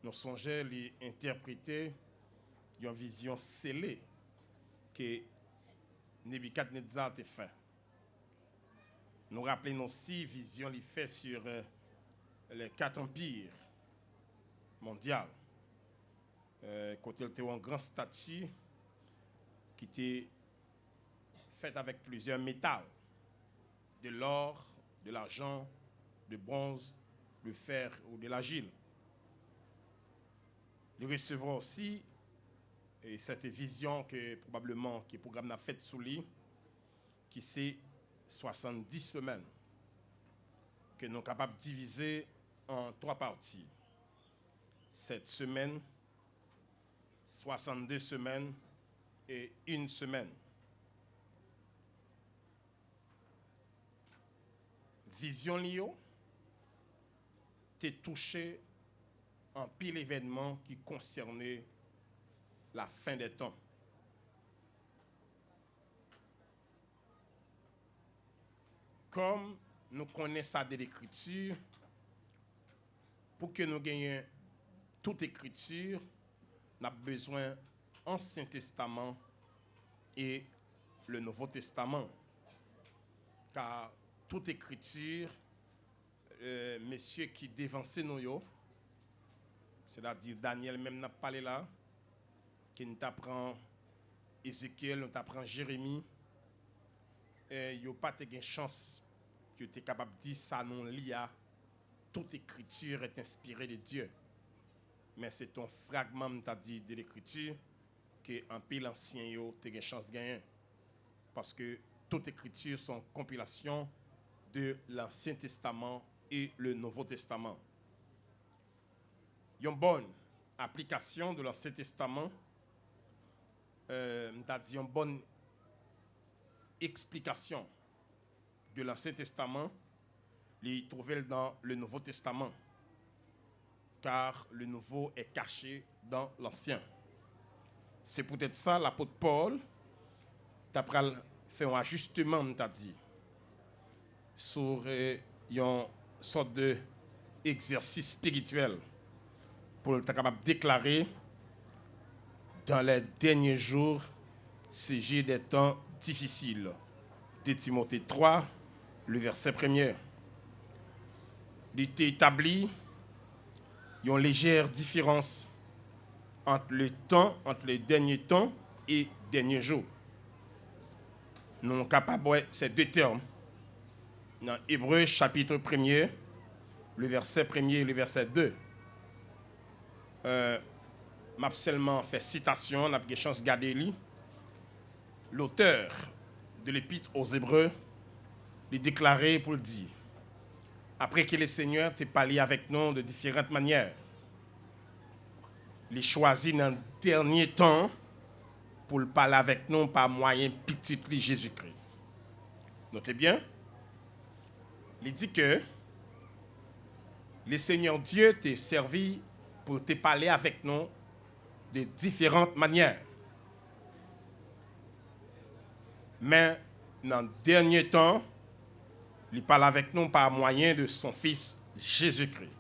nous songeons à interpréter une vision scellée que Nebuchadnezzar a fait. Nous rappelons aussi la vision qu'il fait sur les 4 empires mondiaux. Côté il était un grand statue qui était fait avec plusieurs métals, de l'or, de l'argent, de bronze, le fer ou de l'argile. Nous recevons aussi cette vision que probablement que le programme a fait sous lui, qui c'est 70 semaines, que nous sommes capables de diviser en 3 parties. 7 semaines, 62 semaines et 1 semaine. Vision Lio t'est touché en pile événement qui concernait la fin des temps. Comme nous connaissons ça de l'écriture, pour que nous gagnions toute écriture, nous avons besoin Ancien Testament et le Nouveau Testament. Car toute écriture, messieurs qui dévançaient nous, c'est-à-dire Daniel même n'a pas parlé là, qui nous apprend Ézéchiel, nous apprend Jérémie, et il n'y a pas de chance que tu es capable de dire ça non lia. Toute écriture est inspirée de Dieu. Mais c'est un fragment de l'écriture que en pile ancien yo tu as chance de gagner. Parce que toute écriture sont compilation de l'Ancien Testament et le Nouveau Testament. Une bonne application de l'Ancien Testament, une bonne explication de l'Ancien Testament, les trouver dans le Nouveau Testament, car le Nouveau est caché dans l'Ancien. C'est peut-être ça l'apôtre Paul t'a fait un ajustement, t'a dit, sur une sorte de exercice spirituel pour être capable de déclarer dans les derniers jours, sujet des temps difficiles. De Timothée 3, le verset 1er. Il était établi une légère différence entre le temps, entre les derniers temps et derniers jours. Nous sommes capables de voir ces 2 termes. Dans Hébreux chapitre 1er, le verset 1er et le verset 2. M'a seulement fait citation, on a eu chance de garder. L'auteur de l'épître aux Hébreux, il déclaré pour le dire. Après que le Seigneur t'ait parlé avec nous de différentes manières, il a choisi dans le dernier temps pour le parler avec nous par moyen petit Jésus-Christ. Notez bien, il dit que le Seigneur Dieu t'a servi pour te parler avec nous de différentes manières. Mais dans le dernier temps, il parle avec nous par moyen de son Fils Jésus-Christ.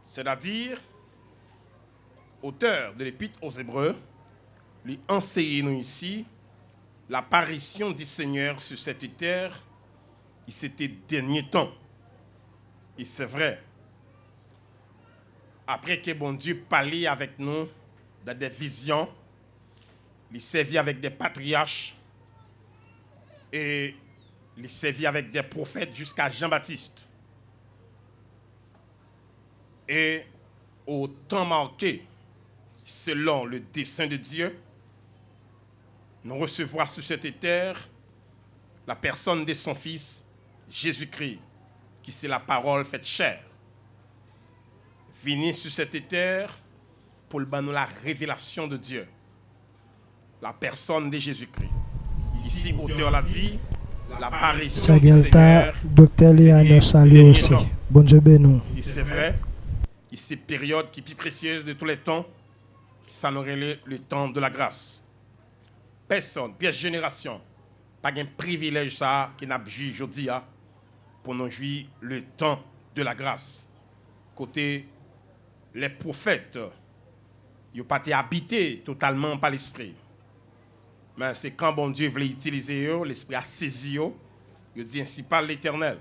C'est-à-dire, auteur de l'Épître aux Hébreux, lui enseigne nous ici l'apparition du Seigneur sur cette terre, et c'était dernier temps. Et c'est vrai. Après que bon Dieu parlait avec nous dans des visions, il servit avec des patriarches et il servit avec des prophètes jusqu'à Jean-Baptiste. Et au temps marqué, selon le dessein de Dieu, nous recevons sur cette terre la personne de son Fils, Jésus-Christ, qui c'est la parole faite chair. Venu sur cette terre pour nous donner la révélation de Dieu. La personne de Jésus-Christ. Ici, l'auteur l'a dit, l'apparition du Seigneur. Docteur Léana salue aussi. Bon Dieu bénou. C'est vrai. Et c'est période qui est plus précieuse de tous les temps. Ça nous relève le temps de la grâce. Personne, pièce génération, pas un privilège ça qui n'a joué aujourd'hui pour nous jouir le temps de la grâce. Côté les prophètes, ils n'ont pas été habités totalement par l'esprit. Mais c'est quand bon Dieu voulait utiliser eux, l'esprit a saisi eux, il dit ainsi parle l'Éternel.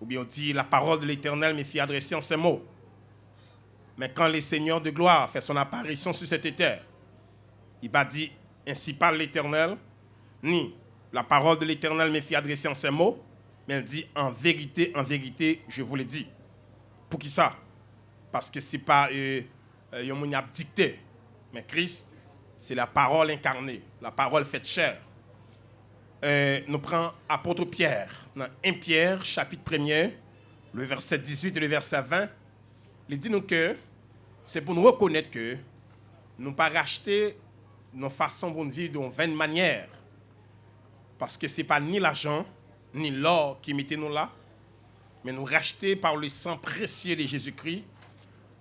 Ou bien on dit la parole de l'Éternel me fit adresser en ces mots. Mais quand le Seigneur de gloire fait son apparition sur cette terre, il va dire ainsi parle l'Éternel, ni la parole de l'Éternel me fit adresser en ces mots, mais elle dit en vérité, je vous l'ai dit. Pour qui ça? Parce que ce n'est pas un a dicté, mais Christ, c'est la parole incarnée, la parole faite chair. Nous prenons apôtre Pierre, dans 1 Pierre, chapitre 1er, le verset 18 et le verset 20. Il dit nous que c'est pour nous reconnaître que nous ne pas racheter nos façons de vivre de vaine manière. Parce que ce n'est pas ni l'argent, ni l'or qui mettait nous là, mais nous racheter par le sang précieux de Jésus-Christ,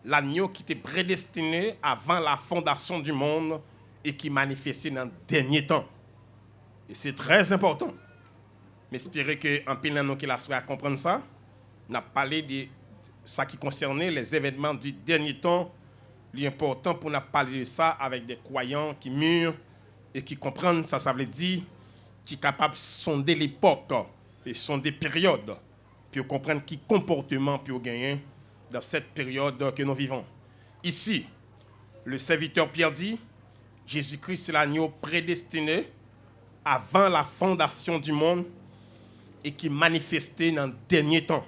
l'agneau qui était prédestiné avant la fondation du monde et qui manifestait dans le dernier temps. Et c'est très important. Mais j'espère qu'en pile nous qui la soirée à comprendre ça, on a parlé de ça qui concernait les événements du dernier temps. L'important pour nous parler de ça avec des croyants qui mûrent et qui comprennent ça, ça veut dire qui sont capables de sonder l'époque et sonder périodes, puis comprendre qui comportement puis gagner dans cette période que nous vivons. Ici, le serviteur Pierre dit, Jésus-Christ est l'agneau prédestiné avant la fondation du monde et qui manifestait dans le dernier temps.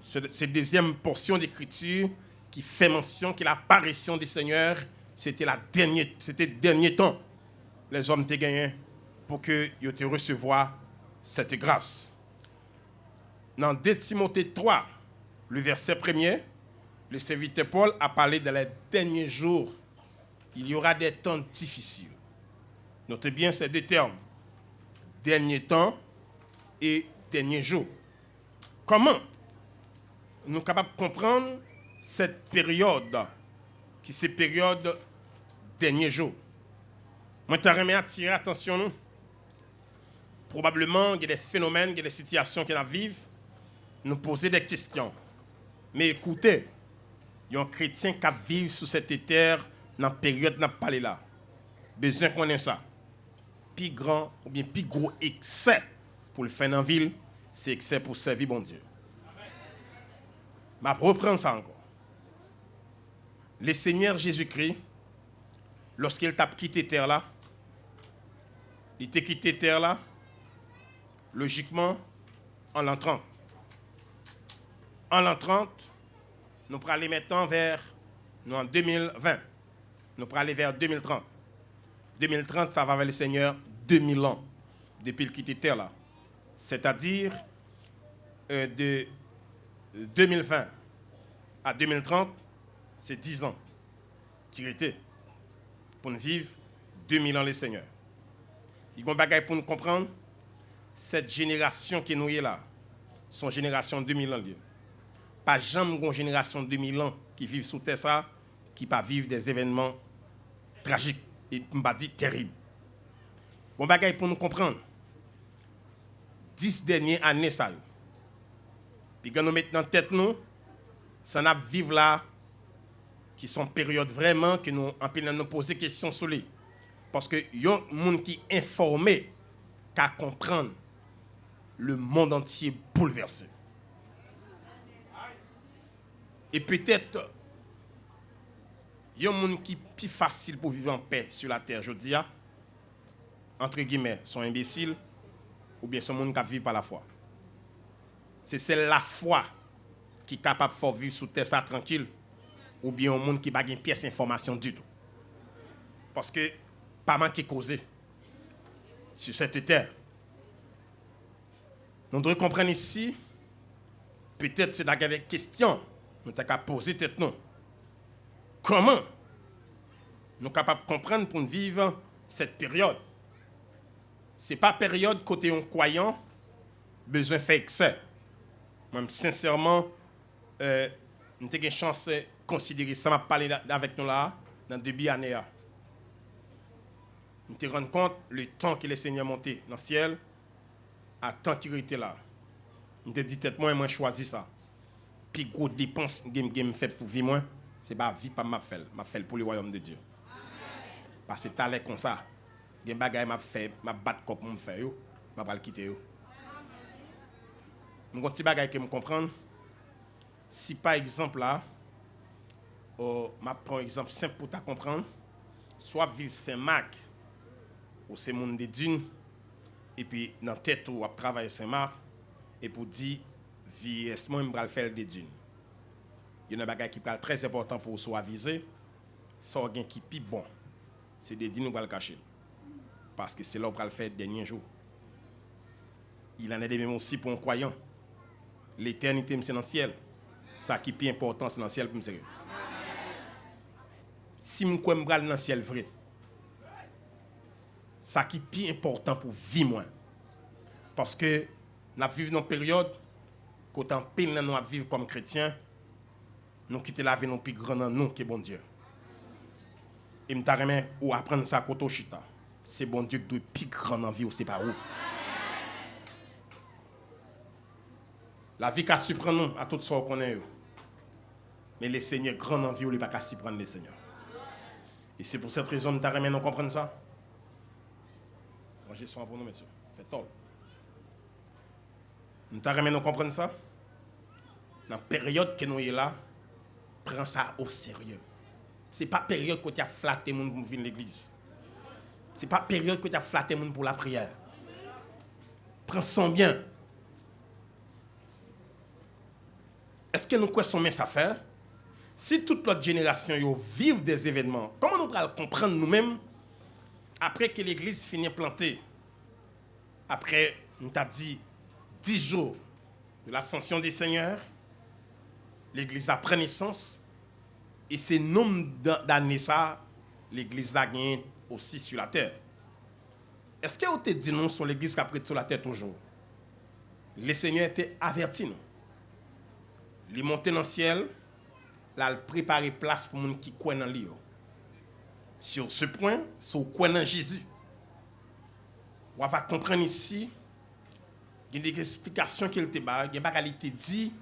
Cette deuxième portion d'écriture qui fait mention que l'apparition du Seigneur, c'était le dernier temps. Les hommes étaient gagnés pour qu'ils te recevoir cette grâce. Dans 2 Timothée 3, le verset 1er, le serviteur Paul a parlé de les derniers jours. Il y aura des temps difficiles. Notez bien ces deux termes. Dernier temps et dernier jour. Comment nous sommes capables de comprendre cette période, qui est cette période dernier jour? Moi, je voudrais attirer l'attention. Nous. Probablement, il y a des phénomènes, il y a des situations que nous vivons. Nous poser des questions. Mais écoutez, il y a un chrétien qui vit sur cette terre dans la période où nous parlons là. Besoin qu'on ait ça. Plus grand ou bien plus gros excès pour le faire dans la ville, c'est excès pour servir bon Dieu. Je vais reprendre ça encore. Le Seigneur Jésus-Christ, lorsqu'il t'a quitté terre là, il t'a quitté terre là, logiquement, en l'an 30. En l'an 30, nous pourrons aller maintenant vers, nous en 2020, nous pourrons aller vers 2030. 2030, ça va vers le Seigneur 2000 ans, depuis qu'il quitté terre là. C'est-à-dire, de 2020 à 2030, c'est 10 ans qui étaient pour nous vivre 2000 ans le Seigneur. Il y a un bagage pour nous comprendre, cette génération qui nous est là, son génération 2000 ans. Pas jamais une génération 2000 ans qui vivent sous terre ça, qui pas vivre des événements tragiques et on va dire terribles. Un bagage pour nous comprendre. 10 dernières années ça. Puis quand nous mettons en tête nous, ça n'a vivre là qui sont périodes vraiment que nous en pile nous poser des questions sur lui. Parce que y a un monde qui est informé qu'à comprendre le monde entier bouleversé. Et peut-être il y a un monde qui est plus facile pour vivre en paix sur la terre, je dis, entre guillemets, sont imbéciles ou bien sont monde qui vivent par la foi. C'est la foi qui est capable de vivre sur terre ça tranquille ou bien un monde qui n'a pas une pièce d'information du tout. Parce que pas manquer causer sur cette terre. Nous devons comprendre ici, peut-être c'est des questions nous avons poser tête nous. Comment nous sommes capables de comprendre pour vivre cette période? Ce n'est pas période côté un croyant, besoin de faire excès. Même sincèrement, nous avons une chance de considérer ça, m'a parlé avec nous là, dans 2 années. Nous te rendre compte le temps que le Seigneur monté dans le ciel, à temps qu'il était là. Nous te dit tête moi choisi ça. plus gros dépense que fait pour vivre moi, c'est pas vie pas m'a fait pour le royaume de Dieu. Parce que t'as l'air comme ça. Gen bagay m'a fait, m'a battre comme mon fait yo, m'a pas le quitter yo. Mon petit bagay que me comprendre. Si par exemple là, m'a prend un exemple simple pour ta comprendre, soit vivre Saint-Marc ou c'est monde de Dune et puis dans tête ou travailler Saint-Marc et pour dire VS moi me faire des dunes. Il y a un bagage qui est très important pour soit aviser, ça gain qui pi bon. C'est des dunes nous va le cacher. Parce que c'est là où on va le faire dernier jour. Il en est de même aussi pour un croyant. L'éternité c'est dans le ciel. Ça qui est plus important c'est dans le ciel pour me sérieux. Si je crois dans le ciel vrai. Ça qui est plus important pour vivre moi. Parce que nous vivons dans une période quand on pile nous vivre comme chrétiens, nous quitter la vie non plus grand nous que bon Dieu. Et me remet ou apprendre ça koto chita. C'est bon Dieu qui doit plus grand dans vie ou c'est pas où. La vie qu'a surprendre nous à tout ça qu'on connaît. Mais le Seigneur grand en vie ou il pas qu'à surprendre le Seigneur. Et c'est pour cette raison que nous remet nous comprendre ça. J'ai soin pour nous messieurs. Faites tort. Nous remet nous comprendre ça. Dans la période que nous sommes là, prends ça au sérieux. Ce n'est pas la période que tu as flatté les gens pour venir à l'église. Ce n'est pas la période que tu as flatté les gens pour la prière. Prends ça bien. Est-ce que nous croyons ça faire? Si toute notre génération vive des événements, comment nous allons comprendre nous-mêmes après que l'église finit plantée? Après, nous t'a dit 10 jours de l'ascension des Seigneurs, l'église a pris naissance. Et c'est nombre d'années ça, l'église a gagné aussi sur la terre. Est-ce que vous te dit non sur l'église qui a pris sur la terre toujours? Le Seigneur était averti nous. Il est monté dans le ciel, il a préparé place pour les gens qui croient dans lui. Sur ce point, si vous croyez dans Jésus, on va comprendre ici, il y a des explications qu'il te donne, il y a des choses qu'il dit,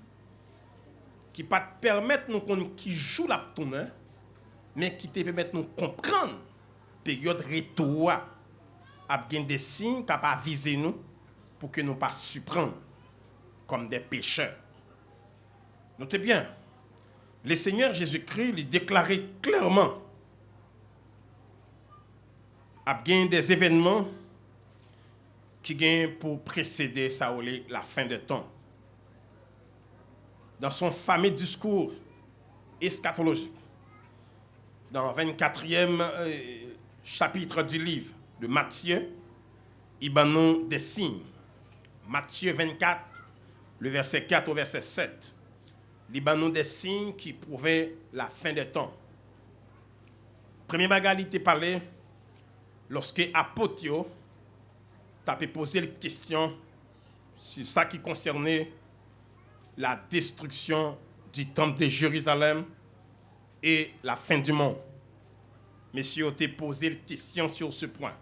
qui ne pas permettre nous qui joue la tournée, mais qui te permettent nous comprendre la période retour à des signes qui pas viser nous pour que nous ne pas surprendre comme des pécheurs. Notez bien, le Seigneur Jésus-Christ lui déclarait clairement à des événements qui gagnent pour précéder ça la fin des temps. Dans son fameux discours eschatologique, dans le 24e chapitre du livre de Matthieu, il y a des signes. Matthieu 24, le verset 4 au verset 7. Il y a des signes qui prouvaient la fin des temps. Premier bagage, il parlé lorsque Apotio t'a posé une question sur ça qui concernait la destruction du temple de Jérusalem et la fin du monde. Monsieur, on t'a posé une question sur ce point.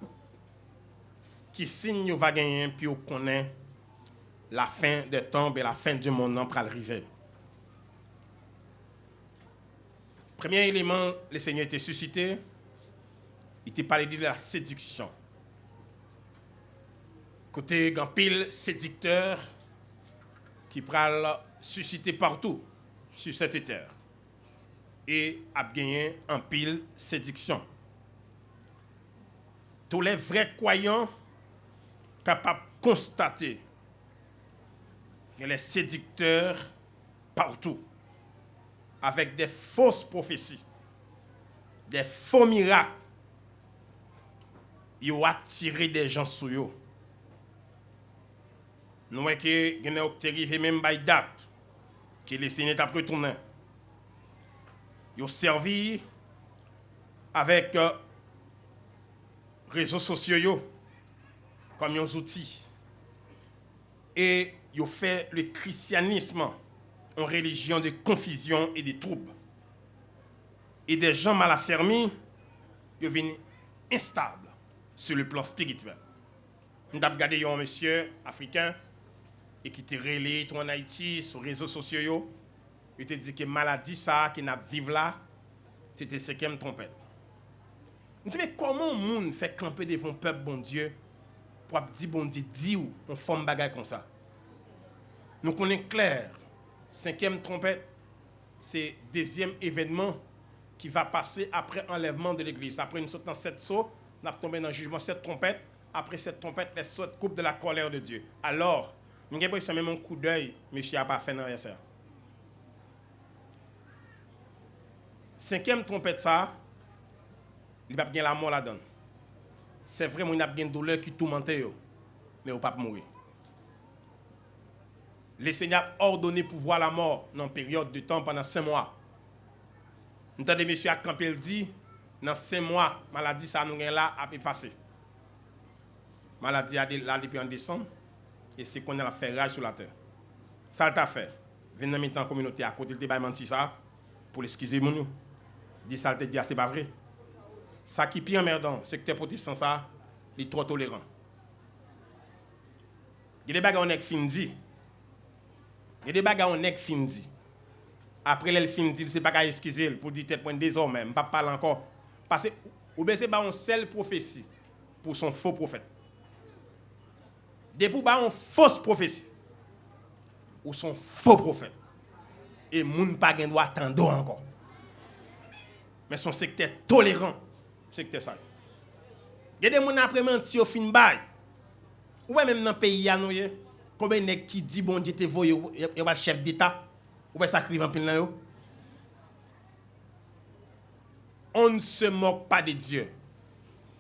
Qui signe va gagner puis on connaît la fin des temps et la fin du monde pour arriver. Premier élément, le Seigneur était suscité. Il t'a parlé de la séduction. Côté grand pile séducteur qui pral suscité partout sur cette terre et a gagné un pile séduction. Tous les vrais croyants capables de constater que les séducteurs partout avec des fausses prophéties, des faux miracles, ils ont attiré des gens sur eux. Nous voyons que nous avons arrivé même à date que les Seigneur a retourné. Ils ont servi avec réseaux sociaux comme des outils. Et ils ont fait le christianisme en religion de confusion et de troubles. Et des gens mal affermis, ils viennent instables sur le plan spirituel. Nous avons regardé un monsieur africain et qui était relayé en Haïti sur les réseaux sociaux. il te dit que maladie ça qui n'a vivre là, c'était cinquième trompette. Je dis mais comment monde fait camper devant peuple bon Dieu pour dire bon Dieu dit ou on forme bagaille comme ça. Nous connaissons clair, cinquième trompette, c'est deuxième événement qui va passer après enlèvement de l'église. Après nous sommes dans 7 sauts, nous sommes tombés dans le jugement 7 trompettes. Après cette trompette, les sauts coupe de la colère de Dieu. Alors, nous avons pris même un coup d'œil, monsieur n'a pas fait dans ça. Cinquième trompette, ça, il va bien la mort là-dedans. C'est vrai, il y a une douleur qui tourmente, mais il ne va pas mourir. Le Seigneur a ordonné pour voir la mort dans une période de temps pendant 5 mois. Nous entendez monsieur Campbell dit, dans 5 mois, maladie ça nous là a effacé. Maladie a là depuis en décembre et c'est qu'on a fait rage sur la terre. Ça t'a fait. Venez dans mi-temps communauté à côté de débat menti ça pour l'excuser mon nous. Dit ça te dit c'est pas vrai. Ça qui pire emmerdant, c'est que tes protestants ça, il est trop tolérant. Il y a des bagages on est fin dit. Il y a des bagages on est fin dit. Après elle fin dit c'est pas qu'à excuser pour dire tête point désormais, pas parler encore parce que ou bien c'est pas une seule prophétie pour son faux prophète. Depuis ba une fausse prophétie ou son faux prophète. Et moun pas gen droit attendre encore. Mais son secteur tolérant, secteur ça. Il y a des moun après menti au fin bail. Ou même dans pays a nou ye, combien nèg qui dit bon Dieu te voye et va chef d'état ou ça crive en pile là yo. On ne se moque pas de Dieu.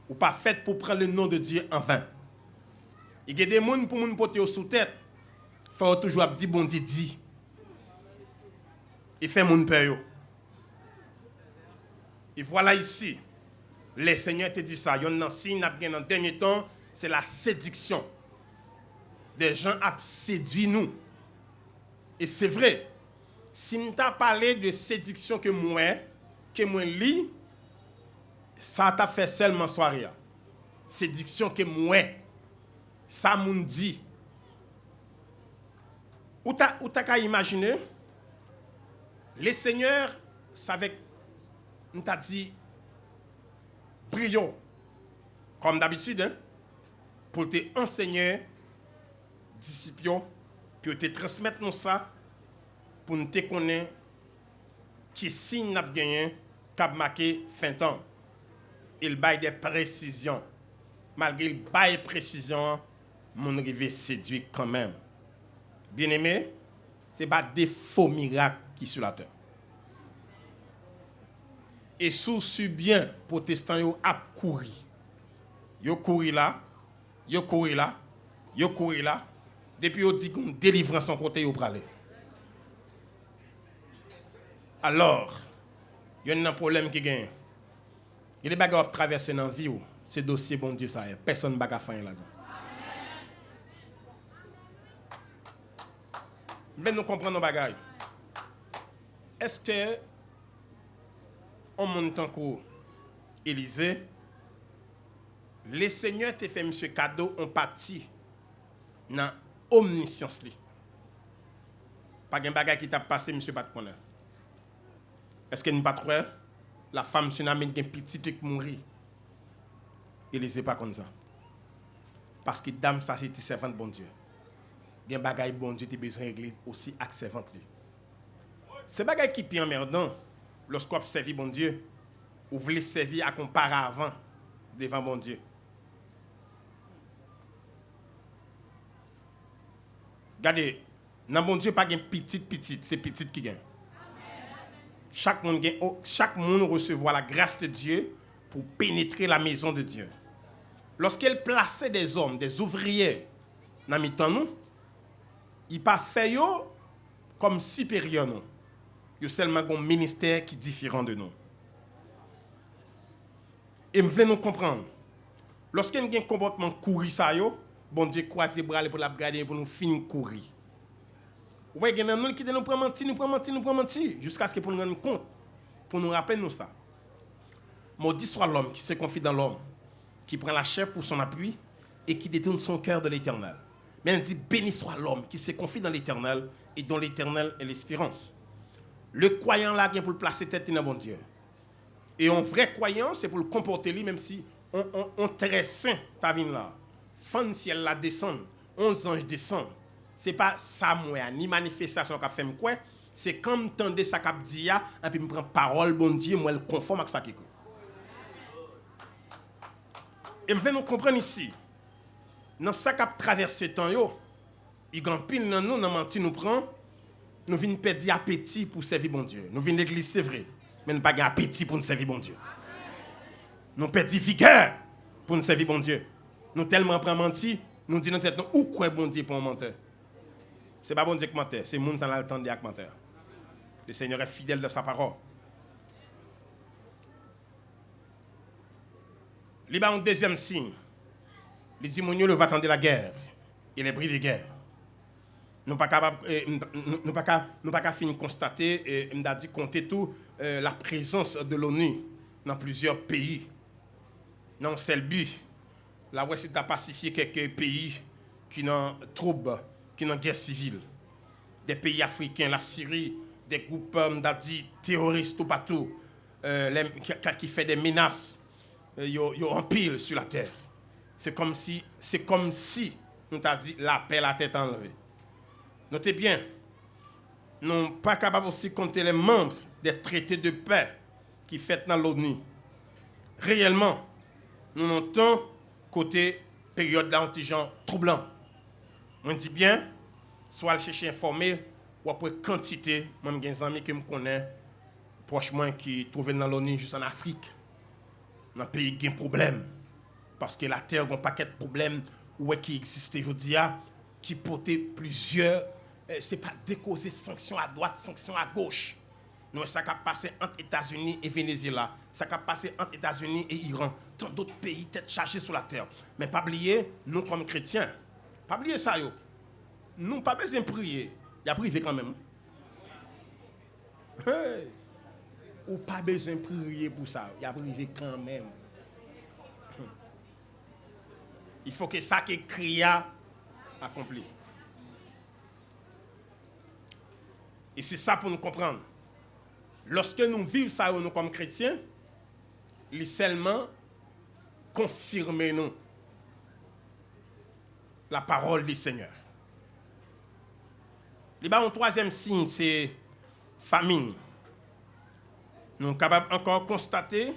Ou pas fait pour prendre le nom de Dieu en vain. Il y a des gens pour nous porter sous tête. Il faut toujours dire bon Dieu dit. Il fait mon peur. Et voilà ici. Le Seigneur te dit ça. Il y a un signe dans le dernier temps, c'est la séduction. Des gens ont séduit nous. Et c'est vrai. Si nous t'a parlé de séduction que moi lis, ça t'a fait seulement soirée. Séduction que moi, ça moun dit. Ou t'as qu'à imaginer, les seigneurs, c'est avec, nous t'a dit, brio, comme d'habitude, hein, pour te enseigner, disciples, puis te transmettre nous ça, pour nous te connaître, qui signe n'a gagné, cap marqué fin temps. Il baille des précisions. Malgré le bail précision, mon rivé séduit quand même. Bien aimé, ce n'est pas des faux miracles qui sont sur la terre. Et sous bien, protestants yo a couru. Yo couru là, yo couru là, yo couru là. Depuis yo dit qu'on délivre son côté yo pralé. Alors, il y a un problème qui gagne. Il y a des bagages à traverser dans la vie. Ce dossier, bon Dieu, ça y est. Personne ne va faire là-dedans. Mais nous comprenons nos bagages. Est-ce que, en mon temps qu'Élysée, les seigneurs te fait monsieur cadeau ont parti dans omniscience. Pas de bagage qui t'a passé, monsieur pas de connaître. Est-ce que nous pas trop la femme tsunami qui est petite qui mourit? Élysée pas comme ça. Parce que dame ça c'est servante bon Dieu. Gen bagay bon Dieu, tu as besoin de régler aussi avec servante lui. C'est bagay qui est emmerdant lorsqu'on observe bon Dieu, ou voulez servir à comparavant devant bon Dieu. Regardez, dans bon Dieu, pas de petite, c'est petite qui gagne. Chaque monde recevoir la grâce de Dieu pour pénétrer la maison de Dieu. Lorsqu'elle plaçait des hommes, des ouvriers, dans mi-temps nous, il pas fait yo comme supérieur nous. Yo seulement un ministère qui est différent de nous. Et me voulez nous comprendre. Lorsqu'il y a un comportement courir ça yo, bon Dieu croise les bras pour la garder pour nous finir courir. Ouais, il y a des gens qui nous prennent mentir, jusqu'à ce que pour nous rendre compte, pour nous rappeler nous ça. Maudit soit l'homme qui se confie dans l'homme, qui prend la chair pour son appui et qui détourne son cœur de l'Éternel. Mais elle dit, béni soit l'homme qui se confie dans l'Éternel et dont l'Éternel est l'espérance. Le croyant là vient pour le placer tête dans bon Dieu. Et un vrai croyant, c'est pour le comporter lui, même si on très saint, ta vie là. Fan ciel la descend, 11 anges descendent. C'est pas ça moi, ni manifestation qu'a fait quoi. C'est comme tendre ça qu'a dit et puis me prend parole bon Dieu, moi le conforme avec ça qui. Et me fait nous comprendre ici. Dans ça qu'a traversé temps yo, il grand pile dans nous, dans menti nous prend. Nous venons perdre appétit pour servir bon Dieu. Nous venons l'église, c'est vrai, mais nous n'avons pas appétit pour nous servir bon Dieu. Nous perdons vigueur pour nous servir bon Dieu. Nous tellement prenons menti, nous disons tête où quoi bon Dieu pour un menteur. Ce n'est pas bon Dieu qui menteur, c'est le monde qui a le temps de dire menteur. Le Seigneur est fidèle de sa parole. Il y a un deuxième signe. Il dit, mon Dieu, va attendre la guerre. Il est bris de guerre. Nous ne pouvons pas finir de constater, et dit compter tout, la présence de l'ONU dans plusieurs pays. Non, c'est le but. La Ouest a pacifié quelques pays qui ont troubles, qui ont guerre civile. Des pays africains, la Syrie, des groupes terroristes tout partout, qui font des menaces. Ils en pile sur la terre. C'est comme si nous t'avons dit la paix, la tête enlevée. Notez bien, nous ne sommes pas capables aussi de compter les membres des traités de paix qui sont dans l'ONU. Réellement, nous notons côté période d'antigen troublant. On dit bien, soit le chercher informé ou après quantité, moi j'ai des amis que je connais prochement qui trouvent dans l'ONU juste en Afrique. Dans le pays qui a un problème. Parce que la terre a un paquet de problèmes qui existent aujourd'hui, qui portent plusieurs. Ce n'est pas décauser sanctions à droite, sanctions à gauche. Nous, ça a passé entre États-Unis et Venezuela. Ça a passé entre États-Unis et Iran. Tant d'autres pays, tête chargée sur la terre. Mais pas oublier, nous comme chrétiens, pas oublier ça, yo. Nous pas besoin de prier. Il y a privé quand même. Hey. Ou pas besoin de prier pour ça. Il y a privé quand même. Il faut que ça qui crie accompli. Et c'est ça pour nous comprendre. Lorsque nous vivons ça nous comme chrétiens, il seulement confirmer nous la parole du Seigneur. Un troisième signe, c'est famine. Nous sommes capables encore de constater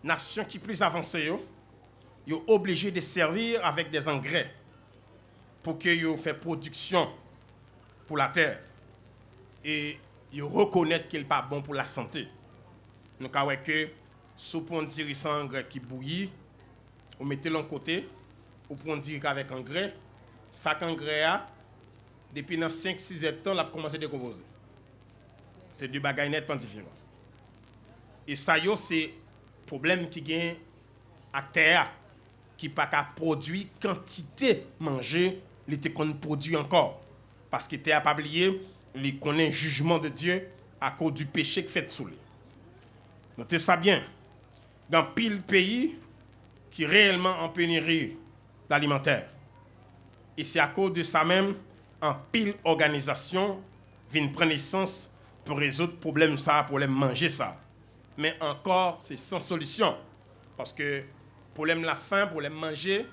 nations qui plus avancées, ils sont obligés de servir avec des engrais pour qu'ils fassent production pour la terre. Et ils reconnaissent qu'il n'est pas bon pour la santé. Nous avons que si on dire sans engrais qui bouillit, on mettez l'un côté, ou pour dire qu'avec engrais, chaque engrais depuis 5-6 ans, il a commencé à décomposer. C'est du bagage net différent. Et ça, c'est le problème qui gagne à terre, qui n'a pas produit quantité manger, il était qu'on produit encore. Parce qu'il n'a pas oublié, il connaît le jugement de Dieu à cause du péché qui fait sous lui. Notez ça bien. Dans pile pays qui est réellement en pénurie d'alimentaire. Et c'est à cause de ça même, en pile organisation vient prendre naissance pour résoudre le problème ça, pour les manger ça. Mais encore, c'est sans solution. Parce que pour la faim, pour les manger,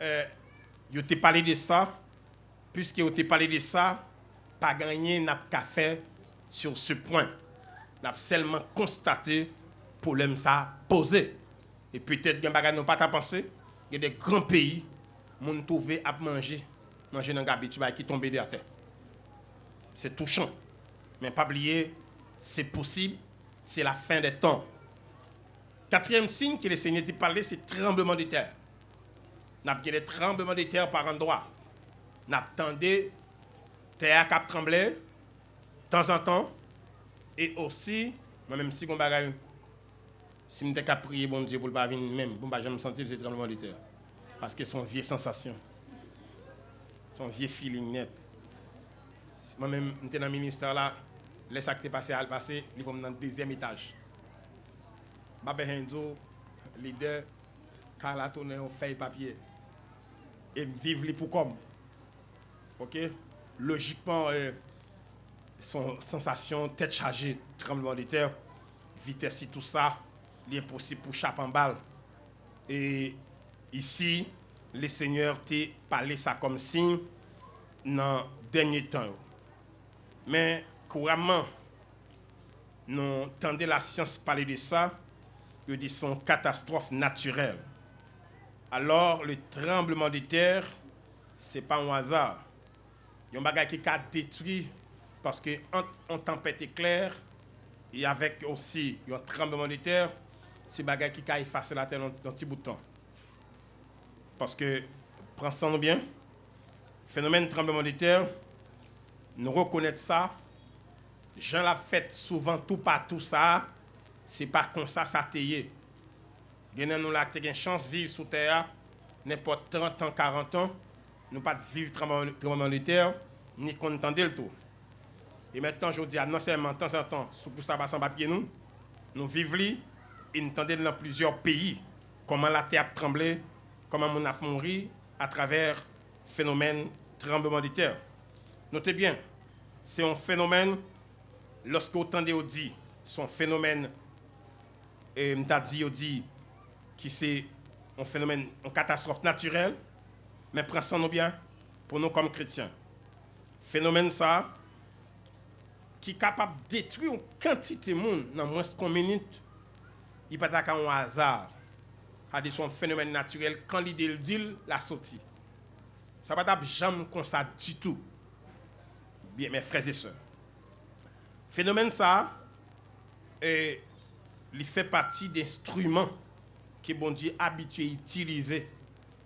je t'ai parlé de ça. Puisque je t'ai parlé de ça, pas gagné n'a pas fait sur ce point. N'a seulement constaté le problème ça posé. Et peut-être que nous pas pensé, il y a des grands pays qui trouvé à manger dans le gabit qui tombent de la terre. C'est touchant. Mais pas oublier, c'est possible, c'est la fin des temps. Quatrième signe que le Seigneur t'a parlé, c'est tremblement de terre. Nous avons des tremblements de terre par endroit. Nous attendons terre qui tremble de temps en temps. Et aussi, moi-même si je si je prier bon Dieu pour ne pas venir même, pour ne pas jamais sentir ce tremblement de terre. Parce que c'est une vieille sensation. C'est un vieux feeling net. Moi-même, j'étais dans le ministère là, les actes passés à le passer, ils vont dans le deuxième étage. Babé Henzo, leader, Carla tourne en feuille papier. Et vivre les pour comme. Ok? Logiquement, son sensation, tête chargée, tremblement de terre, vitesse et tout ça, il est possible pour chaper en balle. Et ici, le Seigneur t'a parlé ça comme signe dans le dernier temps. Mais couramment, nous entendons la science parler de ça, il dit son catastrophe naturelle. Alors, le tremblement de terre, ce n'est pas un hasard. Il y a un bagage qui a détruit parce qu'en tempête éclair et avec aussi un tremblement de terre, c'est un bagage qui a effacé la terre dans un petit bout de temps. Parce que, prenons bien, phénomène de tremblement de terre, nous reconnaissons ça. Jean l'a fait souvent tout partout ça. C'est pas comme ça t'ayé. Nous avons une chance de vivre sous terre n'importe 30 ans, 40 ans. Nous pas vivre tremblement de terre, ni qu'on entendait le tout. Et maintenant, je dis, non seulement de temps en temps, sous ça passe en papier, nous vivons et nous entendons dans plusieurs pays comment la terre a tremblé, comment on a mouru à travers le phénomène tremblement de terre. Notez bien, c'est un phénomène, lorsque vous entendez, on dit, c'est un phénomène, et on dit, qui c'est un phénomène, une catastrophe naturelle, mais prenons-nous bien pour nous comme chrétiens. Phénomène ça, qui est capable de détruire une quantité de monde dans moins de 5 minutes, il n'est pas un hasard. C'est un phénomène naturel quand l'idée le dit, la sortie. Ça ne va pas jamais comme ça du tout. Bien, mes frères et sœurs. Phénomène ça, il fait partie d'instruments que bon Dieu est habitué à utiliser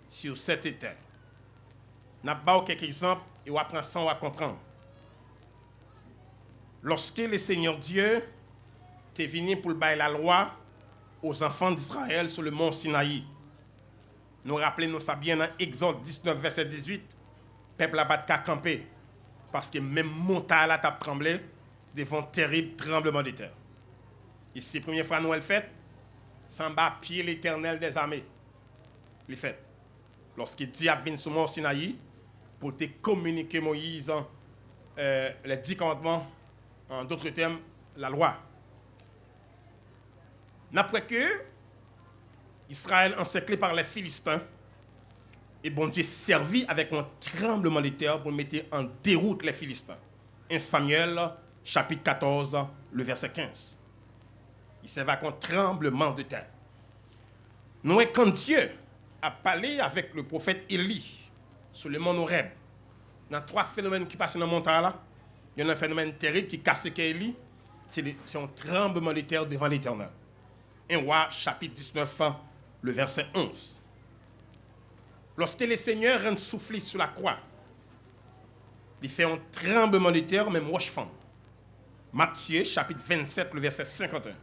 sur cette terre. Nous avons quelques exemples et on apprend ça, on va comprendre. Lorsque le Seigneur Dieu est venu pour bailler la loi aux enfants d'Israël sur le mont Sinaï, nous rappelons ça bien dans Exode 19, verset 18, le peuple n'a pas de camper parce que même montagne a tremblé devant un terrible tremblement de terre. Ici, la première fois nous le fait, sans bas pied l'Éternel des armées. Le fait. Lorsque Dieu a venu sur le mont Sinaï pour te communiquer Moïse les 10 commandements, en d'autres termes, la loi. Après que Israël encerclé par les Philistins, et bon Dieu servi avec un tremblement de terre pour mettre en déroute les Philistins. 1 Samuel, chapitre 14, le verset 15. Il servait avec un tremblement de terre. Nous, quand Dieu a parlé avec le prophète Élie sur le mont Horeb, dans 3 phénomènes qui passent dans le montagne là, il y a un phénomène terrible qui casse Élie, c'est un tremblement de terre devant l'Éternel. 1 Roi, chapitre 19, le verset 11. Lorsque le Seigneur vient souffler sur la croix, il fait un tremblement de terre, même roche-femme. Matthieu, chapitre 27, le verset 51.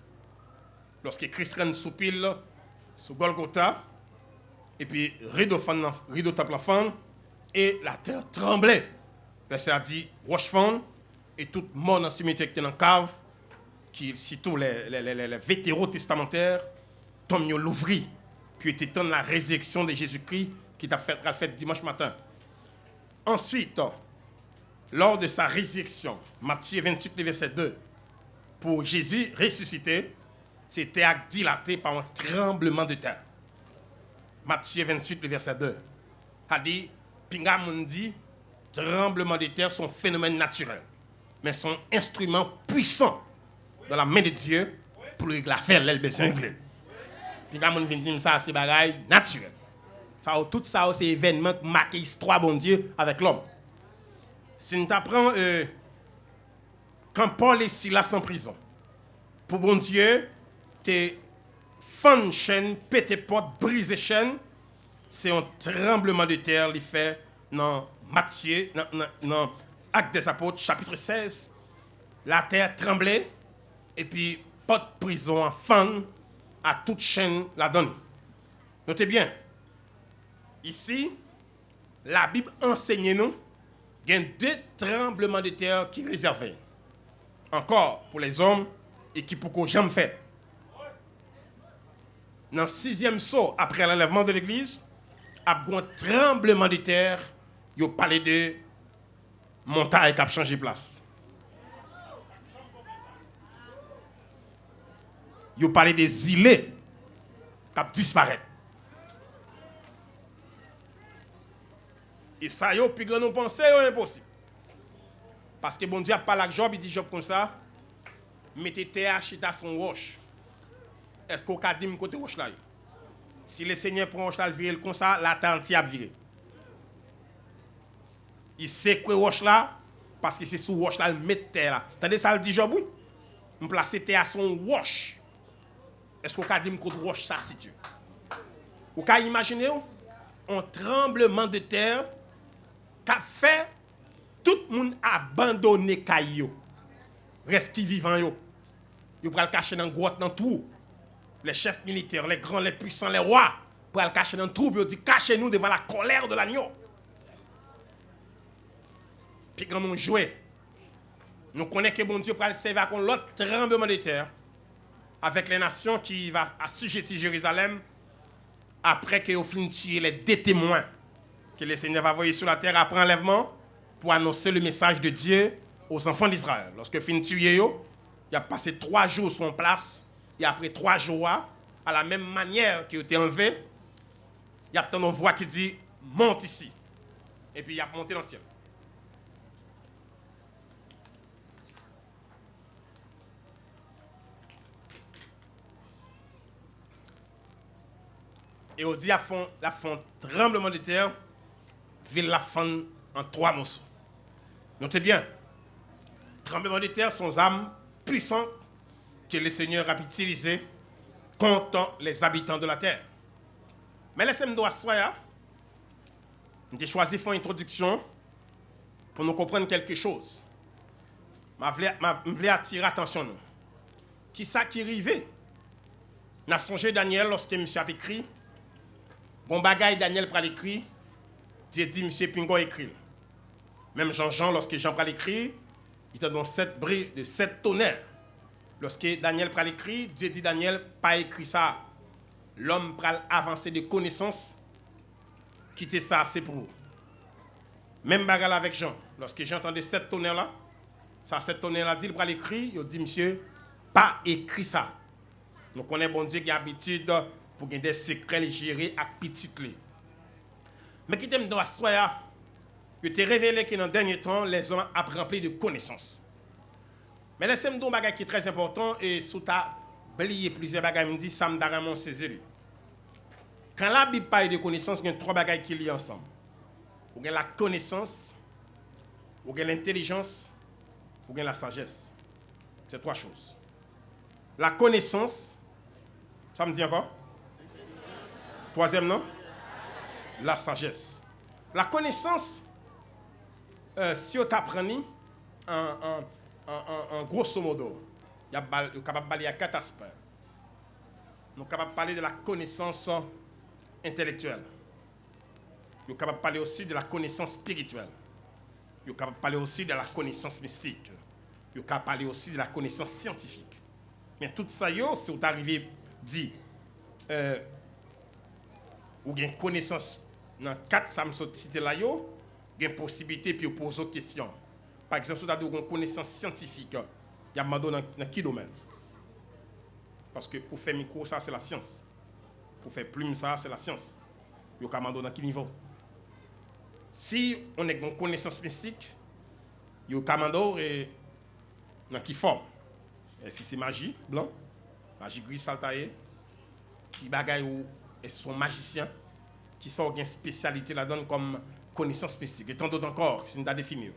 Lorsque Christ vient souffler sur Golgotha, et puis rideau temple enfant, et la terre tremblait. Verset a dit, roche-femme, et tout le monde dans le cimetière qui est dans la cave, qui, surtout les vétérans testamentaires, tombent l'ouvrir, puis était dans la résurrection de Jésus-Christ qui t'a fait dimanche matin. Ensuite, lors de sa résurrection, Matthieu 28, verset 2, pour Jésus ressuscité, c'était dilaté par un tremblement de terre. Matthieu 28, verset 2, a dit, Pingamundi, tremblement de terre sont phénomènes naturels, mais sont instruments puissants dans la main de Dieu pour le faire l'elbesin. Pingamundi vient dire ça, c'est bagaille naturel. Tout ça, c'est événement qui marque l'histoire bon Dieu avec l'homme. Si nous apprenons quand Paul et Silas en prison, pour bon Dieu, te fend chaîne, pété porte, brisé chaîne, c'est un tremblement de terre qui fait dans Matthieu, dans Actes des Apôtres, chapitre 16. La terre tremblait et puis porte prison en fend à toute chaîne la donne. Notez bien. Ici, la Bible enseigne nous qu'il y a 2 tremblements de terre qui sont réservés. Encore pour les hommes et qui pour qu'on jamais fait. Dans le 6e saut, après l'enlèvement de l'église, après un tremblement de terre, il a parlé de montagne qui a changé de place. Yo parlé des îlets qui disparaissent. Et ça, yo, puis quand nous pensons, c'est impossible. Parce que bon Dieu a parlé avec Job, il dit Job comme ça, mettez terre chita son roche. Est-ce qu'on a dit côté roche là? Si le Seigneur prend roche là, le virer comme ça, la terre entière viré. Il sait que roche là, parce que c'est sous roche là, il met terre là. Attendez ça, le dit Job, oui? On place terre à son roche. Est-ce qu'on a dit côté roche ça situe? Vous pouvez imaginer un tremblement de terre qui a fait tout le monde abandonner Kayo. Reste vivant yo. Yo pral cacher dans grotte dans tout. Les chefs militaires, les grands, les puissants, les rois pral cacher dans tout, yo dit cachez-nous devant la colère de l'agneau. Puis quand nous jouons, nous connaissons que bon Dieu pral servir contre l'autre tremblement de terre avec les nations qui va assujettir Jérusalem après que vous finissez de tuer les deux témoins que le Seigneur va envoyer sur la terre après enlèvement pour annoncer le message de Dieu aux enfants d'Israël. Lorsque fin tué, il a passé 3 jours sur en place, et après 3 jours, à la même manière qu'il a été enlevé, il y a une voix qui dit monte ici. Et puis il a monté dans le ciel. Et on dit la fond tremblement de terre, ville la fond en 3 morceaux. Notez bien, tremblement de terre sont âmes puissantes que le Seigneur a utilisées contre les habitants de la terre. Mais laissez-moi nous asseoir. J'ai choisi de faire une introduction pour nous comprendre quelque chose. Je voulais attirer l'attention nous. Qui ça qui arrivait? N'a songé Daniel lorsque monsieur a écrit. Bon bagaille Daniel pral écrit. Dieu dit monsieur Pingo écrit. Même Jean, lorsque Jean pral écrit, il était dans 7 tonnerres. Lorsque Daniel pral écrit, Dieu dit Daniel pas écrit ça. L'homme pral avancer de connaissances. Quitter ça c'est pour vous. Même bagarre avec Jean. Lorsque Jean entendait 7 tonnerres là, ça 7 tonnerres là dit il pral écrit, il dit monsieur pas écrit ça. Nous connaissons bon Dieu qui a l'habitude pour gagner des secrets gérer avec petite clé. Mais qui t'aime dans la soirée, il t'est révélé que dans le dernier temps, les hommes ont rempli de connaissances. Mais laissez-moi dire un bagage qui est très important et sous ta oublié plusieurs bagages me dit ça me vraiment saisi. Quand la Bible parle de connaissances, il y a 3 bagages qui lient ensemble. Il y a la connaissance, il y a l'intelligence, il y a la sagesse. C'est 3 choses. La connaissance, ça me dit encore? 3e non? La sagesse. La connaissance, si on t'apprend en grosso modo, il est capable de parler à 4 aspects. Nous sommes capables de parler de la connaissance intellectuelle. Nous sommes capables de parler aussi de la connaissance spirituelle. Nous sommes capables de parler aussi de la connaissance mystique. Nous sommes capables de parler aussi de la connaissance scientifique. Mais tout ça, si vous arrivez à dire, ou avez une connaissance dans 4 ça me cité là, vous avez une possibilité de poser des questions. Par exemple, si vous avez une connaissance scientifique, il y a dans quel domaine? Parce que pour faire micro, ça c'est la science. Pour faire plume, ça c'est la science. Vous avez dans quel niveau? Si on a une connaissance mystique, vous avez dans quelle forme? Est-ce que c'est magie blanc, magie gris saltaillé, qui bagaille ou est-ce sont magiciens qui sont une spécialité là-dedans comme connaissance mystique. Et tant d'autres encore, c'est une date définie.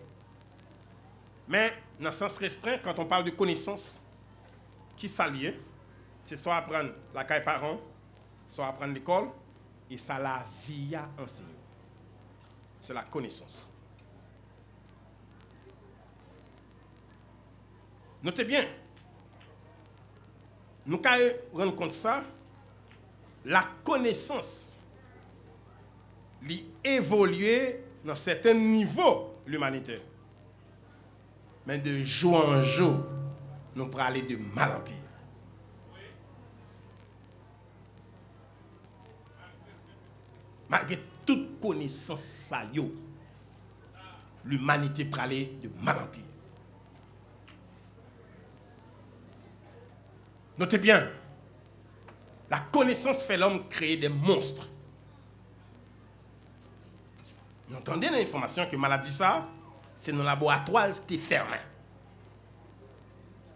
Mais dans le sens restreint, quand on parle de connaissance, qui s'allie, c'est soit apprendre la caille parents, soit apprendre l'école, et ça la vie à enseigner. C'est la connaissance. Notez bien, nous pouvons rendre compte de ça, la connaissance évolue dans certains niveaux l'humanité. Mais de jour en jour, nous pourrons aller de mal en pire. Malgré toute connaissance, ça l'humanité pourra aller de mal en pire. Notez bien, La connaissance fait l'homme créer des monstres. Vous entendez l'information que maladie ça, c'est nos laboratoires qui sont fermés.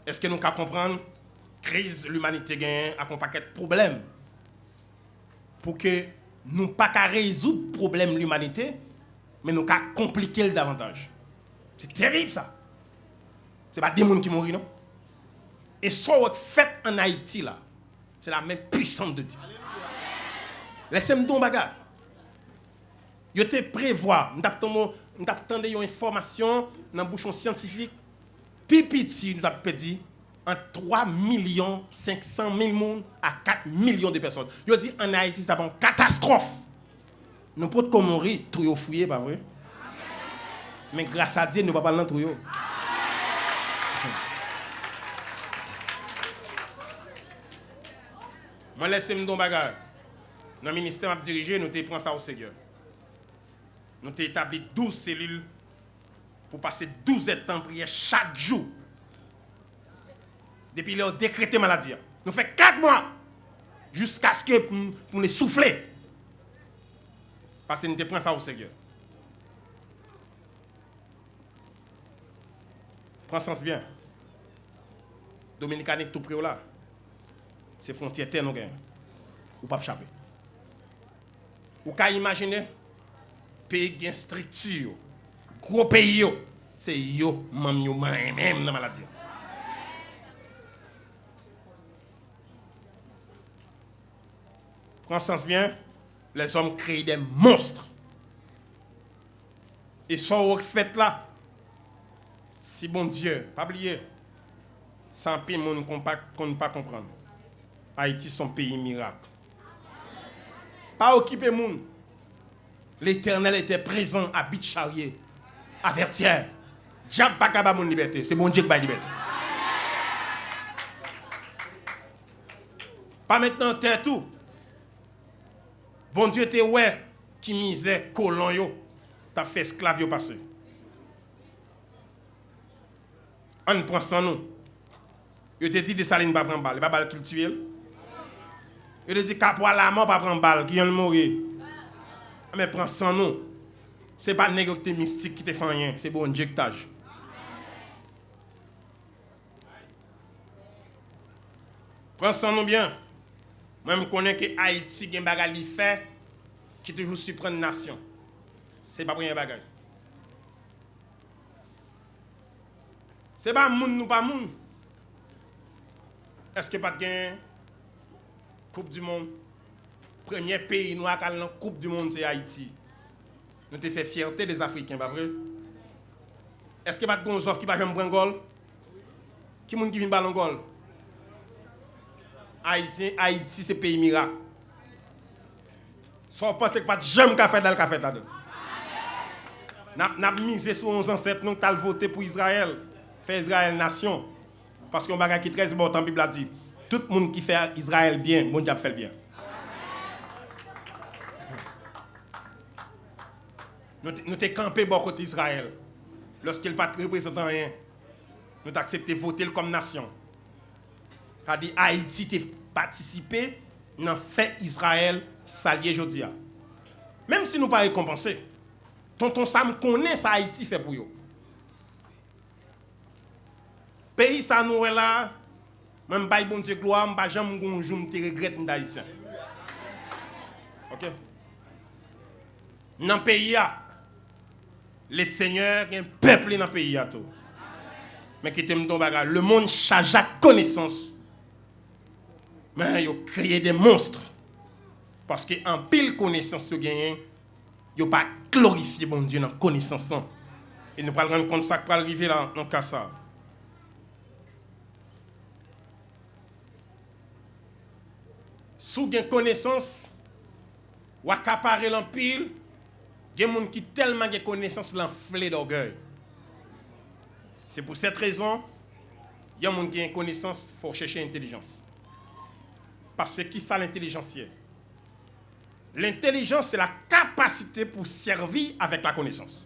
Est-ce que nous pouvons comprendre crise l'humanité gagne avec un paquet de problèmes pour que nous ne pas résoudre le problème de l'humanité, mais nous pouvons compliquer le davantage. C'est terrible ça. Ce n'est pas des gens qui mourent, non? Et ce qu'on fait en Haïti, là, c'est la même puissance de Dieu. Laissez-moi dire un bagage. Yo te prévoit, nous avons une information dans le bouchon scientifique. Pipiti, nous avons dit, entre 3 500 000 personnes à 4 millions de personnes. Yo dit en Haïti, c'est une catastrophe. Nous ne pouvons pas mourir, tout fouillé, pas vrai? Mais grâce à Dieu, nous ne pouvons pas parler de tout. Moi, laissez-moi dire un bagage. Dans le ministère que je dirige, nous prenons ça au Seigneur. Nous avons établi 12 cellules pour passer 12 temps de prière chaque jour. Depuis qu'ils ont décrété la maladie. Nous faisons 4 mois jusqu'à ce que nous les souffler. Parce que nous prenons ça au Seigneur. Prends sens bien. Dominicanik tout près là. C'est frontière terre nous gagnons. Ou pas échapper. Ou qu'à imaginer pays qui ont structure, gros pays, c'est yo, même dans la maladie. Prends sens bien, les hommes créent des monstres. Et ce qu'on fait là, si bon Dieu, pas oublier, sans pile monde qu'on ne pas comprendre. Haïti son pays miracle. Pas occuper monde. L'Éternel était présent à Bit-Charrier, à Vertières. Diable pas capable mon liberté, c'est bon Dieu qui va liberté. Pas maintenant terre tout. Bon Dieu te ouais qui misait colon yo, t'a fait esclave yo passé. On prend sans nous. Yo te dit de Saline pas prendre balle, pas balle qu'il tue. Yo te dit capois la mort pas prendre balle, qui vient mourir. Mais prends sans nous. C'est pas négocier mystique qui te fait rien, c'est bon Dieu qui t'age. Prends sans nous bien. Moi, je connais que Haïti a un bagage fait qui toujours surprend une nation. Ce n'est pas pour un bagage. Ce n'est pas moun ou pas moun. Est-ce que pas de Coupe du Monde? Premier pays noir qui a la Coupe du Monde, c'est Haïti. Nous te fait fierté des Africains, pas vrai? Est-ce que pas de Gonzof qui va jamais prendre goal? Qui moun qui vient ballon goal? Haïti, c'est pays miracle. Sans penser que pas de jamais café dans le café là-dedans. N'a misé sur nos ancêtres, nous avons voté pour Israël, faire Israël nation. Parce qu'on bagage qui est très important, la Bible a dit, tout le monde qui fait Israël bien, mon Dieu fait bien. Nous avons campé bon côté Israël. Lorsqu'il n'est pas représentant rien, nous avons accepté de voter comme nation. C'est-à-dire Haïti a participé dans le fait Israël s'allier aujourd'hui. Même si nous ne pas récompensé, tonton Sam connaît ça Haïti fait pour eux. Pays ça nous est là, même pas bon Dieu gloire, je ne vais jamais regretter d'Haïtien. OK? Dans le pays, les seigneurs, il y a un peuple dans le pays. Mais qui t'aime le monde charge à connaissance. Mais ils ont créé des monstres. Parce qu'en pile connaissance, ils n'ont pas glorifié bon Dieu dans la connaissance. Et nous allons rendre compte de ça qui va arriver dans le cas ça. Si vous avez connaissance, ou accaparer l'empile, il y a des gens qui tellement de connaissance l'enflé d'orgueil. C'est pour cette raison, il y a des gens qui ont connaissance, il faut chercher l'intelligence. Parce que qui ça l'intelligence? L'intelligence, c'est la capacité pour servir avec la connaissance.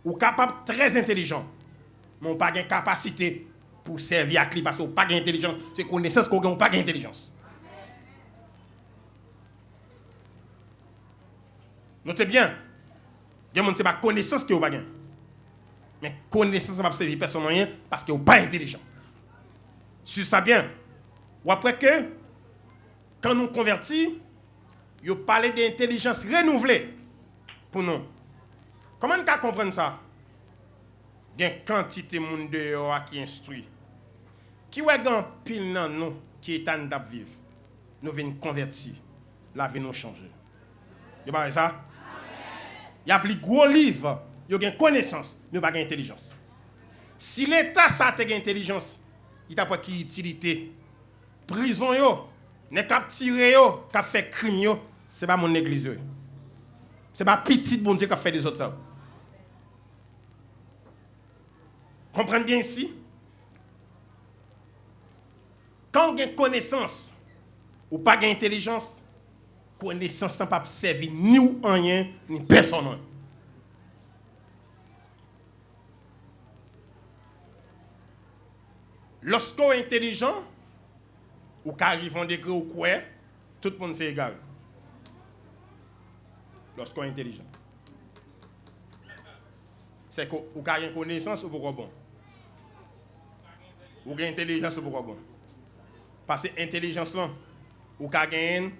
Ou capable très intelligent, mais on n'a pas de capacité pour servir à lui parce qu'on n'a pas d'intelligence. C'est connaissance qu'on n'a pas d'intelligence. Notez bien, il y a des gens qui n'ont pas connaissance qui n'ont pas gain. Mais connaissance ne va pas servir personne rien parce qu'ils n'ont pas intelligent. Sur ça bien. Ou après que, quand nous convertis, ils parlent d'intelligence renouvelée pour nous. Comment nous comprendre ça? Il y a une quantité de monde dehors qui instruit. Qui est grand pile dans nous qui est en train de vivre. Nous venons convertir. La vie nous changer. Vous voyez ça? Il y a plus gros livre, il y a une connaissance, mais pas d'intelligence. Si l'État ça a une intelligence, il n'a pas qui utilité. Prison yo, ne cap tirer yo, cap fait crime yo, c'est pas mon église yo. C'est pas petit bon Dieu qui a fait des autres ça. Comprenez bien ici? Quand on a connaissance ou pas d'intelligence, connaissance n'a pas servi ni ou rien, ni personne. Lorsqu'on est intelligent, ou qu'arrive en degré ou quoi, tout le monde c'est égal. Lorsqu'on est intelligent. C'est que ou avez une connaissance ou pourquoi bon. Ou avez intelligence ou pourquoi bon. Parce que intelligence là, ou avez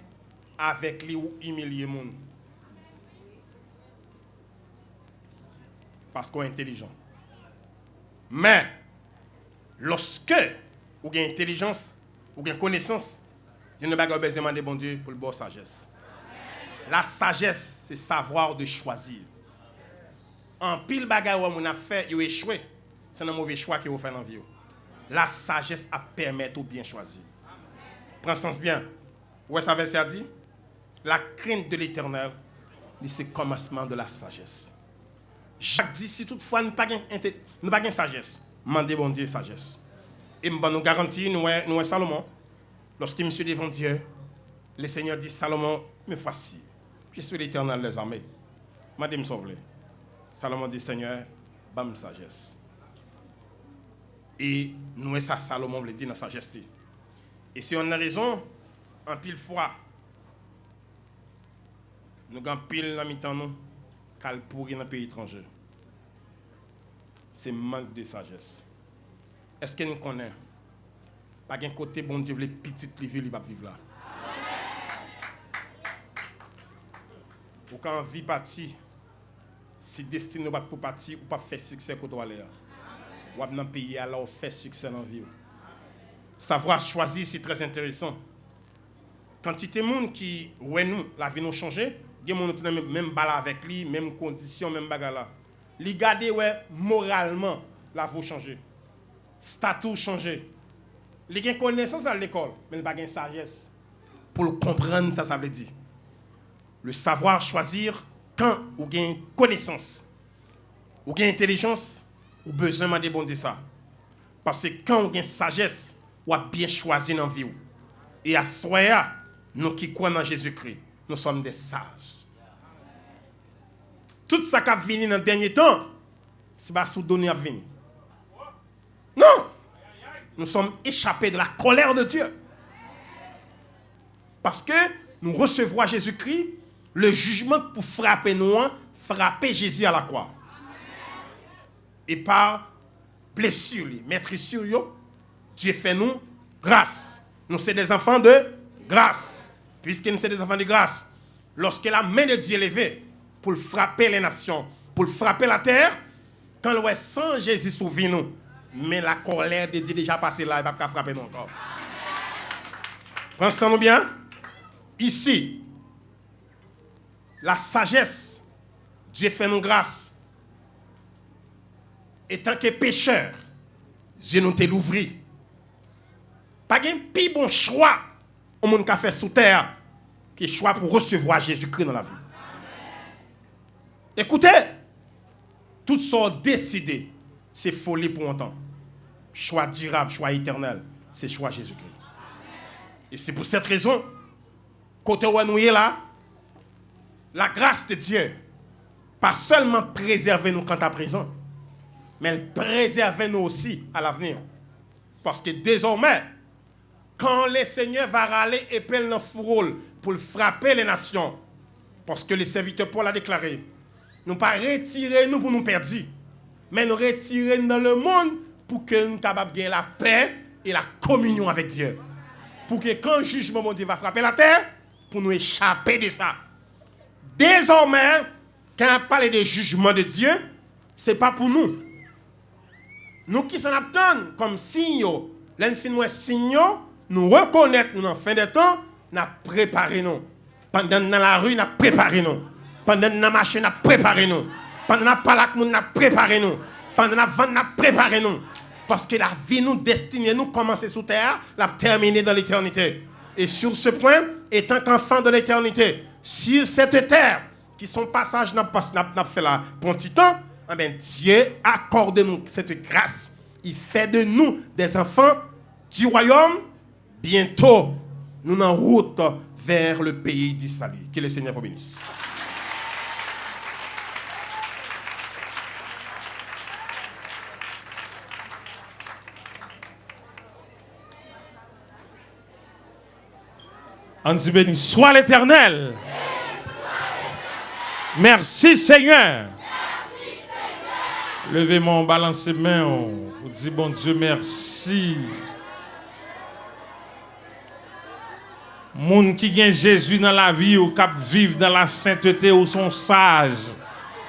avec lui ou humilier le monde. Parce qu'on est intelligent. Mais, lorsque vous avez intelligence, vous avez connaissance, vous n'avez pas besoin de demander bon Dieu pour le bon sagesse. La sagesse, c'est savoir de choisir. En pile bagaille où on a fait, vous échoué. C'est un mauvais choix que vous faites dans la vie. La sagesse a permis de bien choisir. Prends sens bien. Où est-ce que ça verset a dit? La crainte de l'Éternel, c'est le commencement de la sagesse. Jacques dit, si toutefois nous n'avons pas de sagesse, demandez bon Dieu sagesse. Et nous garantit, nous sommes Salomon, lorsqu'il est devant Dieu, le Seigneur dit, Salomon, me voici, je suis l'Éternel des armées. Je me sauve. Salomon dit, Seigneur, bam sagesse. Et nous, ça, Salomon le dit dans sa sagesse. Et si on a raison, en pile fois, nous avons pile dans mi-temps nous, qu'elle pourrit dans un pays étranger. C'est manque de sagesse. Est-ce que nous connaissons? Pas d'un côté, bon Dieu, les petites villes, il va vivre là. Ou quand on vit parti, si destiné pas pour partir, ou pas faire succès quand on va aller. Ou dans un pays, alors on fait succès dans la vie. Savoir choisir, c'est très intéressant. Quand il y a des gens qui, ouais, nous, la vie nous change, il y a des gens qui même balle avec lui, même condition, même bagarre là. Li gade ouais moralement la vie changer. Statut changer. Li gen connaissance à l'école, mais il pas gen sagesse. Pour le comprendre ça veut dire. Le savoir choisir quand ou gen connaissance. Ou gen intelligence, ou besoin de bon de ça. Parce que quand on gen sagesse, ou a bien choisi dans vie. Et à soi, nous qui croyons en Jésus-Christ, nous sommes des sages. Tout ça qui a venu dans le dernier temps, c'est pas sous donner à venir. Non! Nous sommes échappés de la colère de Dieu. Parce que nous recevons Jésus-Christ, le jugement pour frapper nous, frapper Jésus à la croix. Et par blessure, mettre sur eux, Dieu fait nous grâce. Nous sommes des enfants de grâce. Puisque nous sommes des enfants de grâce, lorsque la main de Dieu est levée, pour frapper les nations, pour frapper la terre, quand le sang Jésus sauve nous, mais la colère de Dieu déjà passée là, il ne va pas frapper nous encore. Pensons-nous bien, ici, la sagesse, Dieu fait nous grâce. Et tant que pécheur, Dieu nous t'a l'ouvert. Pas de plus bon choix au monde qui a fait sous terre que choix pour recevoir Jésus-Christ dans la vie. Écoutez, tout ça décidé, c'est folie pour longtemps. Choix durable, choix éternel, c'est choix Jésus-Christ. Et c'est pour cette raison, côté où nous sommes là, la grâce de Dieu, pas seulement préserver nous quant à présent, mais elle préserve nous aussi à l'avenir. Parce que désormais, quand le Seigneur va râler épelle dans le fourreau pour frapper les nations, parce que le serviteur Paul a déclaré, nous ne pas retirer nous pour nous perdre, mais nous retirer dans le monde pour que nous soyons capables de gagner la paix et la communion avec Dieu. Pour que quand le jugement de Dieu va frapper la terre, pour nous échapper de ça. Désormais, quand on parle de jugement de Dieu, ce n'est pas pour nous. Nous qui s'en attendons comme signaux, l'infini signaux, nous reconnaître nous en fin de temps, nous préparé nous. Pendant dans la rue, nous préparé nous. Pendant dans la machine, nous préparé nous. Pendant la palak, nous préparé nous. Pendant la vente, nous préparé nous. Parce que la vie nous destinée, nous commencer sous terre, la terminer dans l'éternité. Et sur ce point, étant qu'enfant de l'éternité, sur cette terre, qui son passage n'a fait là pour un petit temps, eh bien, Dieu accorde-nous cette grâce. Il fait de nous des enfants du royaume. Bientôt, nous en route vers le pays du salut. Que le Seigneur vous bénisse. On dit béni soit l'Éternel. Merci Seigneur. Levez mon balancez main. On dit bon Dieu merci. Moun qui gagne Jésus dans la vie ou cap vivre dans la sainteté ou sont sages.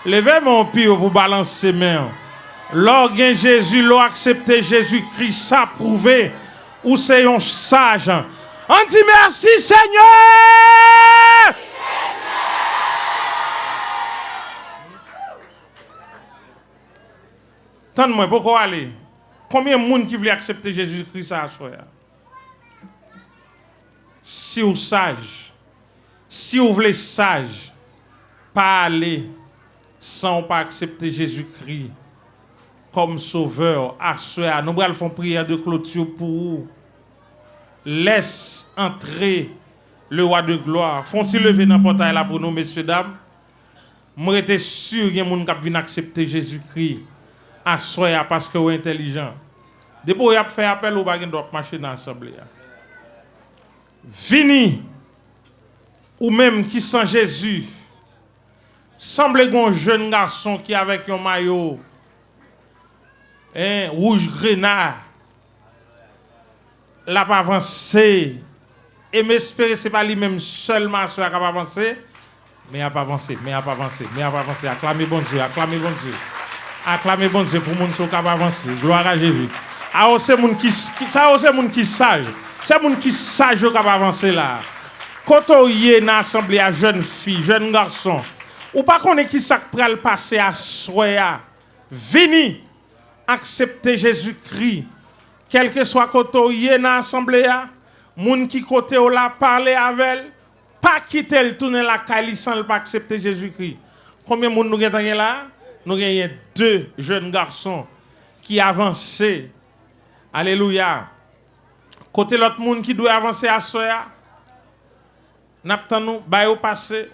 Levez mon pied pour balancer main. Lors gagne Jésus, lors accepter Jésus-Christ, ça prouvé ou c'est un sage. On dit merci Seigneur. Tande-moi, pourquoi aller? Combien de monde qui veut accepter Jésus-Christ à soi? Si vous sage, si vous voulez sage, pas aller sans pas accepter Jésus-Christ comme sauveur à soi. Nous allons faire une prière de clôture pour vous. Laisse entrer le roi de gloire. Font-ils lever dans le portail là pour nous, messieurs, dames? Moi, j'étais sûr qu'il y a des gens qui viennent accepter Jésus-Christ à soi parce que vous êtes intelligent. Depuis que vous avez fait appel, vous ne doit pas marcher dans l'assemblée. Vini, ou même qui sans Jésus, semble un jeune garçon qui avec un maillot rouge grenat, l'a pas avancé. Et m'espérer c'est pas lui-même seulement qui a pas avancé, mais il a pas avancé, mais il a pas avancé, mais il a pas avancé. Acclamez bon Dieu, acclamez bon Dieu. Acclamez bon Dieu pour moun qui capable avancer. Gloire à Jésus. Ah c'est moun qui ça c'est moun qui sage. C'est moun qui sage qui capable avancer là. Quand on y est dans l'assemblée à jeunes filles, jeunes garçons, ou pas connaît qui ça pral passer à soya. Vini accepter Jésus-Christ. Quel que soit quand on y est dans l'assemblée à moun qui côté ou la parler avec elle, pas quitter le tourner la caille sans pas accepter Jésus-Christ. Combien de monde nous gagnons là? Nous avons 2 jeunes garçons qui avancent. Alléluia. Côté l'autre monde qui doit avancer à soya. N'attendons pas au passé.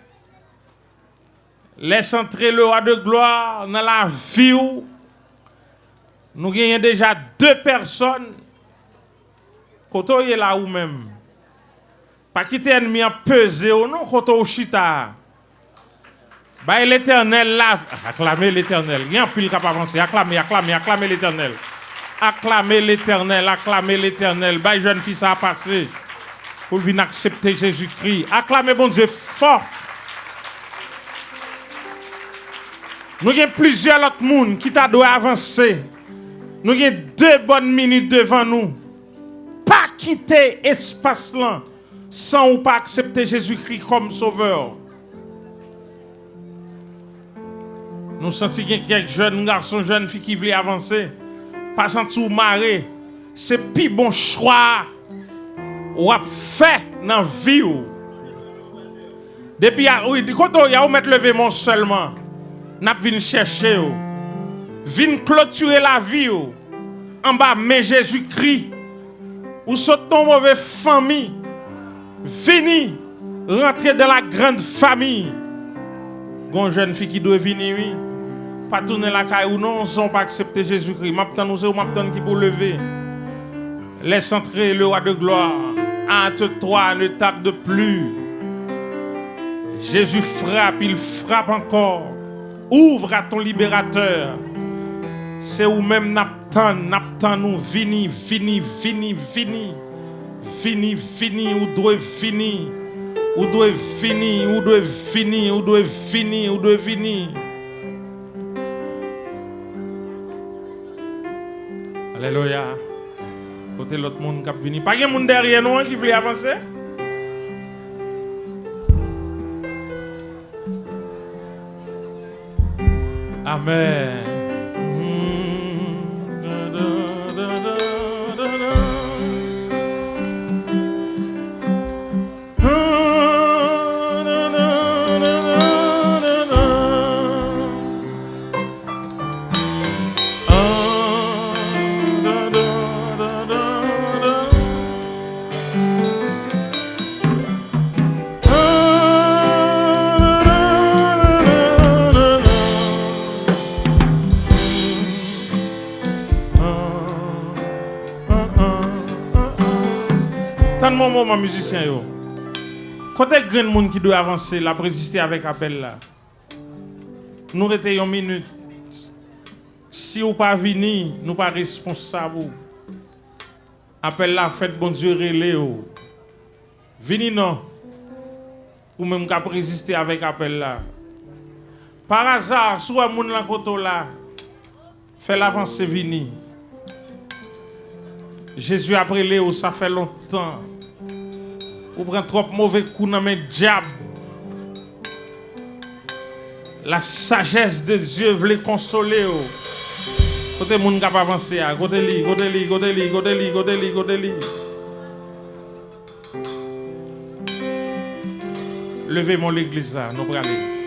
Laisse entrer le roi de gloire dans la vie. Nous avons déjà 2 personnes. Côté est là ou même. Pas quitter ennemi en pesé ou non côté au chita. Bah l'Éternel là, acclamez l'Éternel. Il y a un pile capable avancer. Acclamez l'Éternel. Acclamez l'Éternel, acclamez l'Éternel. Bah jeune fille ça a passé pour venir accepter Jésus-Christ. Acclamez bon Dieu fort. Nous avons plusieurs autres monde qui t'a doit avancer. Nous avons 2 bonnes minutes devant nous. Pas quitter espace là sans ou pas accepter Jésus-Christ comme sauveur. Nous sentons qu'il y a quelques jeunes garçons, jeunes filles qui veulent avancer. Pas sentir marrer. C'est le plus bon choix ou a fait dans la vie. Depuis quand on a mettre lever mon seulement, n'a vinn chercher vinn clôturer la vie en bas mais Jésus-Christ ou saute ton mauvaise famille. Vini rentrer dans la grande famille. Gon jeune fille qui doit venir oui. Pas tourner la caille ou non, on pas accepter Jésus-Christ. M'attend nous ou m'attend qui pour lever. Laisse entrer le roi de gloire. Hâte-toi, ne tarde plus. Jésus frappe, il frappe encore. Ouvre à ton libérateur. C'est où même Naptan nous vini, vini, vini, vini. Fini, fini, ou doit fini. Ou doit fini, ou doit fini, ou doit fini, ou doit fini. Alléluia. Côté l'autre monde qui a venu. Pas de monde derrière nous qui veut avancer. Amen. Tant de moments, musicien, yo. Quand est-ce que monde qui doit avancer, la résister avec appel là? Nous restons une minute. Si ou pas venir, nous pas responsables. Appel là, faites bon Dieu relais. Venez non. Ou même qu'à résister avec appel là. Par hasard, soit moun la koto là, fait l'avancée venir. Jésus après Léo, ça fait longtemps. Ou prend trop mauvais coups dans mes diables. La sagesse de Dieu veut les consoler. Côté moun k'ap avancer, côté li. Levez-moi l'église là, nous prenons.